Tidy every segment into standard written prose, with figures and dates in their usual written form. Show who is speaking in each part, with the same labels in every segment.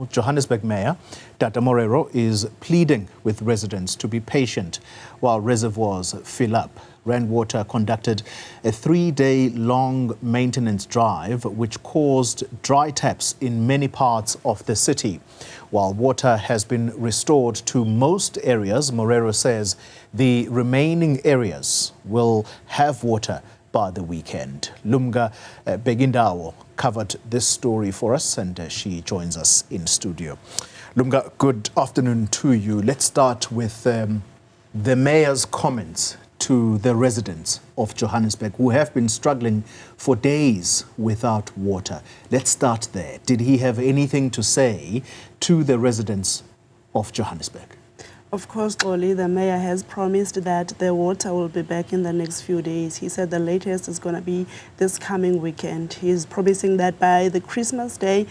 Speaker 1: Johannesburg Mayor Dada Morero is pleading with residents to be patient while reservoirs fill up. Rainwater conducted a 3-day-long maintenance drive which caused dry taps in many parts of the city. While water has been restored to most areas, Morero says the remaining areas will have water by the weekend. Lumka Bekindawo covered this story for us and she joins us in studio. Lumka, good afternoon to you. Let's start with the mayor's comments to the residents of Johannesburg who have been struggling for days without water. Let's start there. Did he have anything to say to the residents of Johannesburg?
Speaker 2: Of course, Oli, the mayor has promised that the water will be back in the next few days. He said the latest is going to be this coming weekend. He's promising that by the Christmas day,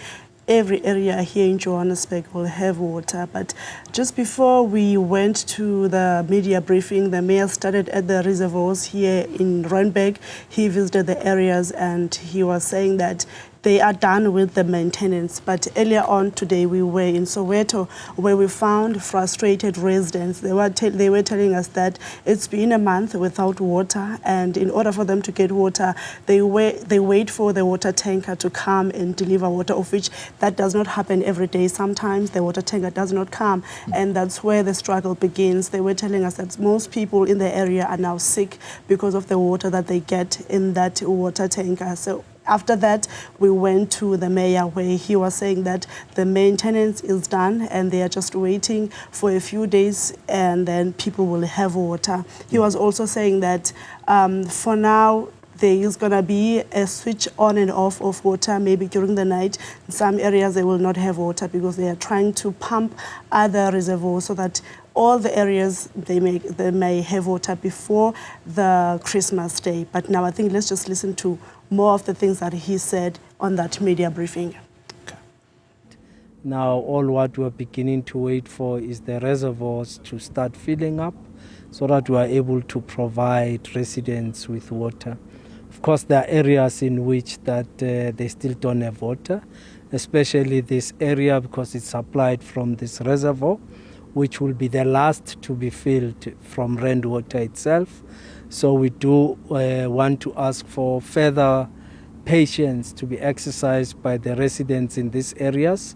Speaker 2: every area here in Johannesburg will have water. But just before we went to the media briefing, the mayor started at the reservoirs here in Randburg. He visited the areas and he was saying that they are done with the maintenance. But earlier on today, we were in Soweto, where we found frustrated residents. They were telling us that it's been a month without water, and in order for them to get water, they wait for the water tanker to come and deliver water, of which that does not happen every day. Sometimes the water tanker does not come, and that's where the struggle begins. They were telling us that most people in the area are now sick because of the water that they get in that water tanker. So after that, we went to the mayor where he was saying that the maintenance is done and they are just waiting for a few days and then people will have water. He was also saying that for now, there is going to be a switch on and off of water, maybe during the night. In some areas, they will not have water because they are trying to pump other reservoirs so that all the areas, they may have water before the Christmas day. But now I think let's just listen to more of the things that he said on that media briefing.
Speaker 3: Okay. Now, all what we're beginning to wait for is the reservoirs to start filling up so that we are able to provide residents with water. Of course, there are areas in which that they still don't have water, especially this area because it's supplied from this reservoir, which will be the last to be filled from rainwater itself. So we do want to ask for further patience to be exercised by the residents in these areas.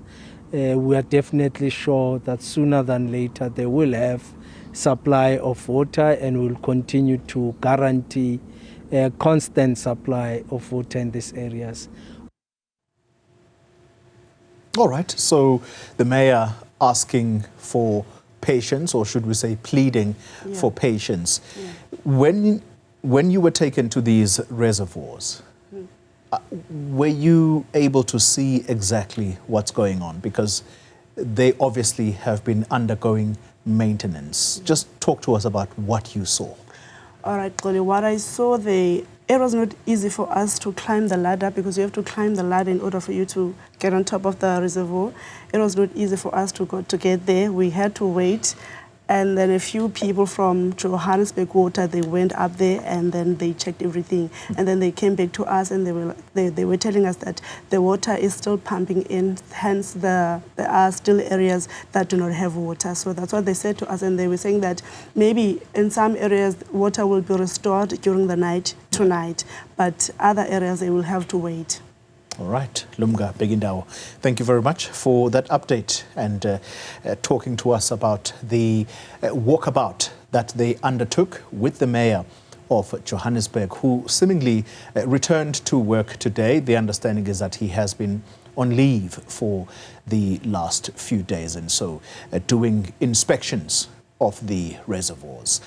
Speaker 3: We are definitely sure that sooner than later they will have supply of water and will continue to guarantee a constant supply of water in these areas.
Speaker 1: All right, so the mayor asking for patience, or should we say pleading for patience. Yeah. When you were taken to these reservoirs, were you able to see exactly what's going on? Because they obviously have been undergoing maintenance. Just talk to us about what you saw.
Speaker 2: All right, Koli, what I saw there, it was not easy for us to climb the ladder because you have to climb the ladder in order for you to get on top of the reservoir. It was not easy for us to get there. We had to wait. And then a few people from Johannesburg Water, they went up there and then they checked everything. And then they came back to us and they were telling us that the water is still pumping in, hence there are still areas that do not have water. So that's what they said to us, and they were saying that maybe in some areas water will be restored during the night tonight, but other areas they will have to wait.
Speaker 1: All right, Lumka Bekindawo, thank you very much for that update and talking to us about the walkabout that they undertook with the mayor of Johannesburg, who seemingly returned to work today. The understanding is that he has been on leave for the last few days and so doing inspections of the reservoirs.